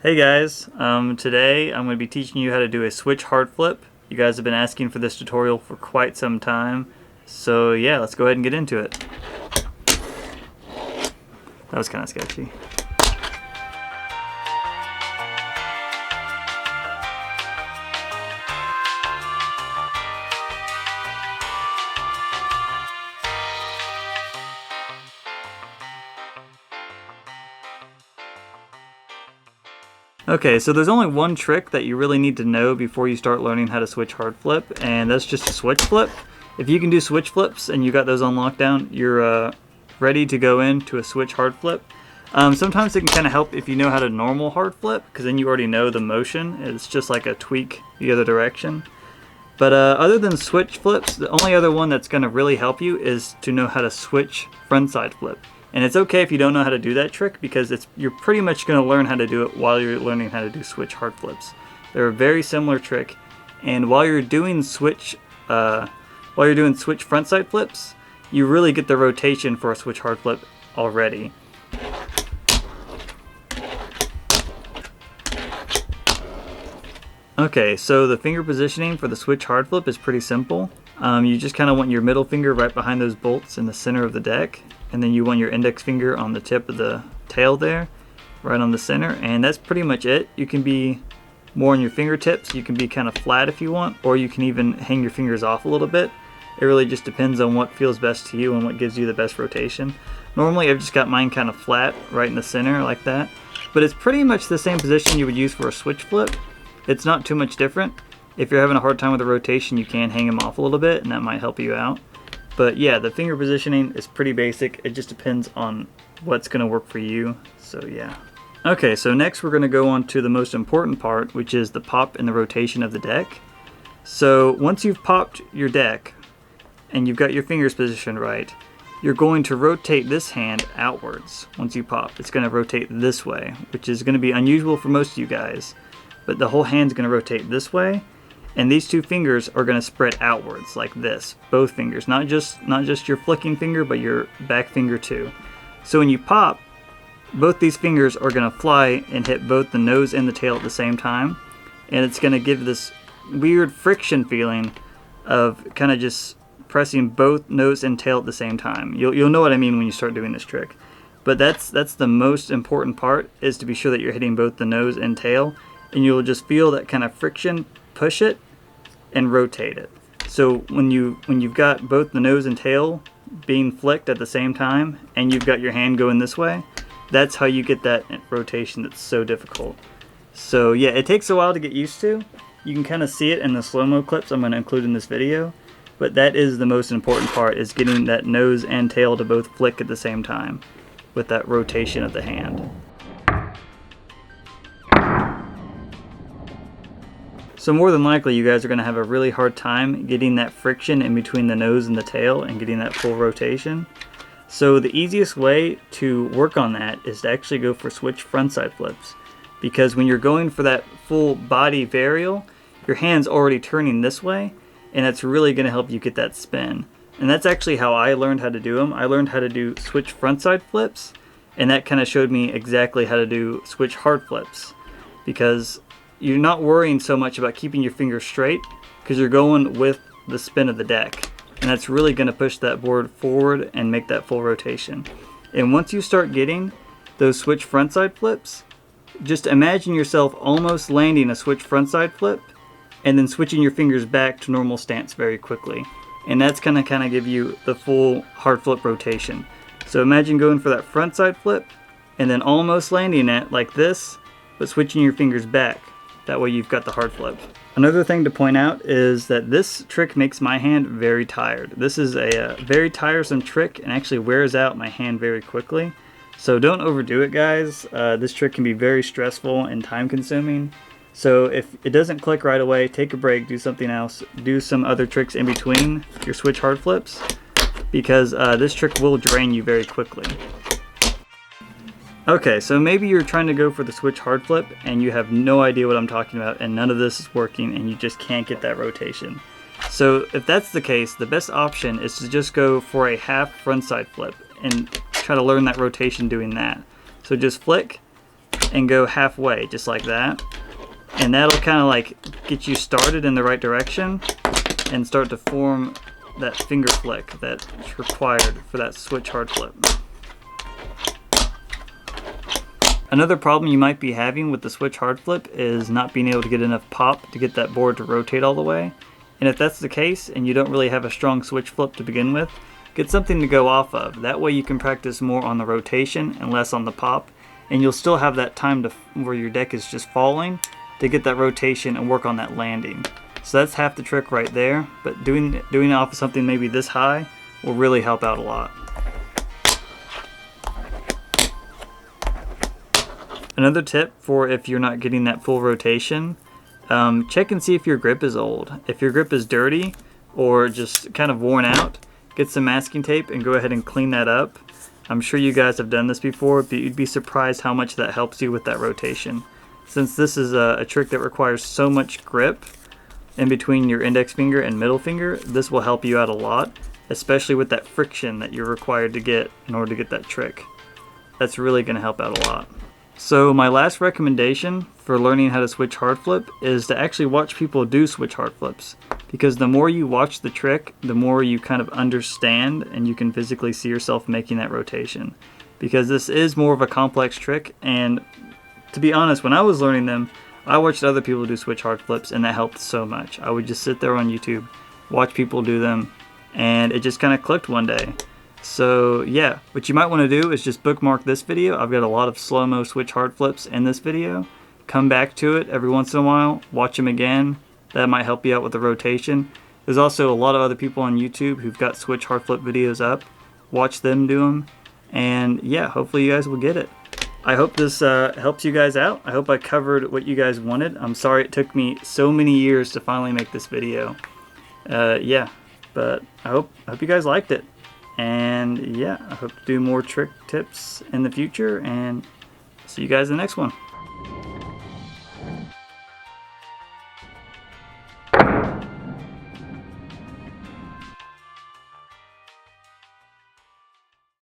Hey guys, today I'm going to be teaching you how to do a switch hard flip. You guys have been asking for this tutorial for quite some time, so yeah, let's go ahead and get into it. That was kind of sketchy. Okay, so there's only one trick that you really need to know before you start learning how to switch hard flip, and that's just a switch flip. If you can do switch flips and you got those on lockdown, you're ready to go into a switch hard flip. Sometimes it can kind of help if you know how to normal hard flip, because then you already know the motion. It's just like a tweak the other direction. But other than switch flips, the only other one that's going to really help you is to know how to switch frontside flip. And it's okay if you don't know how to do that trick, because you're pretty much going to learn how to do it while you're learning how to do switch hard flips. They're a very similar trick, and while you're doing switch frontside flips, you really get the rotation for a switch hard flip already. Okay, so the finger positioning for the switch hard flip is pretty simple. You just kind of want your middle finger right behind those bolts in the center of the deck, and then you want your index finger on the tip of the tail there, right on the center, and that's pretty much it. You can be more on your fingertips, you can be kind of flat if you want, or you can even hang your fingers off a little bit. It really just depends on what feels best to you and what gives you the best rotation. Normally I've just got mine kind of flat right in the center like that, but it's pretty much the same position you would use for a switch flip. It's not too much different. If you're having a hard time with the rotation, you can hang them off a little bit, and that might help you out. But yeah, the finger positioning is pretty basic. It just depends on what's going to work for you. So yeah. Okay, so next we're going to go on to the most important part, which is the pop and the rotation of the deck. So once you've popped your deck and you've got your fingers positioned right, you're going to rotate this hand outwards. Once you pop, it's going to rotate this way, which is going to be unusual for most of you guys. But the whole hand's going to rotate this way, and these two fingers are going to spread outwards like this. Both fingers, not just your flicking finger, but your back finger too. So when you pop, both these fingers are going to fly and hit both the nose and the tail at the same time, and it's going to give this weird friction feeling of kind of just pressing both nose and tail at the same time. You'll know what I mean when you start doing this trick. But that's the most important part, is to be sure that you're hitting both the nose and tail, and you'll just feel that kind of friction, push it and rotate it. So when you've got both the nose and tail being flicked at the same time, and you've got your hand going this way, that's how you get that rotation that's so difficult. So yeah, it takes a while to get used to. You can kind of see it in the slow-mo clips I'm going to include in this video, but that is the most important part, is getting that nose and tail to both flick at the same time with that rotation of the hand. So more than likely you guys are going to have a really hard time getting that friction in between the nose and the tail and getting that full rotation. So the easiest way to work on that is to actually go for switch frontside flips, because when you're going for that full body varial, your hand's already turning this way, and that's really going to help you get that spin. And that's actually how I learned how to do them. I learned how to do switch frontside flips, and that kind of showed me exactly how to do switch hard flips, because you're not worrying so much about keeping your fingers straight, because you're going with the spin of the deck, and that's really going to push that board forward and make that full rotation. And once you start getting those switch frontside flips, just imagine yourself almost landing a switch frontside flip and then switching your fingers back to normal stance very quickly, and that's going to kind of give you the full hard flip rotation. So imagine going for that frontside flip and then almost landing it like this, but switching your fingers back. That way you've got the hard flip. Another thing to point out is that this trick makes my hand very tired. This is a very tiresome trick, and actually wears out my hand very quickly. So don't overdo it, guys. This trick can be very stressful and time consuming. So if it doesn't click right away, take a break, do something else. Do some other tricks in between your switch hard flips, because this trick will drain you very quickly. Okay, so maybe you're trying to go for the switch hard flip and you have no idea what I'm talking about, and none of this is working and you just can't get that rotation. So if that's the case, the best option is to just go for a half frontside flip and try to learn that rotation doing that. So just flick and go halfway, just like that. And that'll kind of like get you started in the right direction and start to form that finger flick that's required for that switch hard flip. Another problem you might be having with the switch hard flip is not being able to get enough pop to get that board to rotate all the way. And if that's the case and you don't really have a strong switch flip to begin with, get something to go off of. That way you can practice more on the rotation and less on the pop, and you'll still have that time to where your deck is just falling to get that rotation and work on that landing. So that's half the trick right there, but doing it off of something maybe this high will really help out a lot. Another tip for if you're not getting that full rotation, check and see if your grip is old. If your grip is dirty or just kind of worn out, get some masking tape and go ahead and clean that up. I'm sure you guys have done this before, but you'd be surprised how much that helps you with that rotation. Since this is a trick that requires so much grip in between your index finger and middle finger, this will help you out a lot, especially with that friction that you're required to get in order to get that trick. That's really going to help out a lot. So my last recommendation for learning how to switch hard flip is to actually watch people do switch hard flips, because the more you watch the trick, the more you kind of understand and you can physically see yourself making that rotation, because this is more of a complex trick. And to be honest, when I was learning them, I watched other people do switch hard flips and that helped so much. I would just sit there on YouTube, watch people do them, and it just kind of clicked one day. So yeah, what you might want to do is just bookmark this video. I've got a lot of slow-mo switch hard flips in this video. Come back to it every once in a while, watch them again. That might help you out with the rotation. There's also a lot of other people on YouTube who've got switch hard flip videos up. Watch them do them, and yeah, hopefully you guys will get it. I hope this helps you guys out. I hope I covered what you guys wanted. I'm sorry it took me so many years to finally make this video. Yeah, but I hope you guys liked it. And yeah, I hope to do more trick tips in the future, and see you guys in the next one.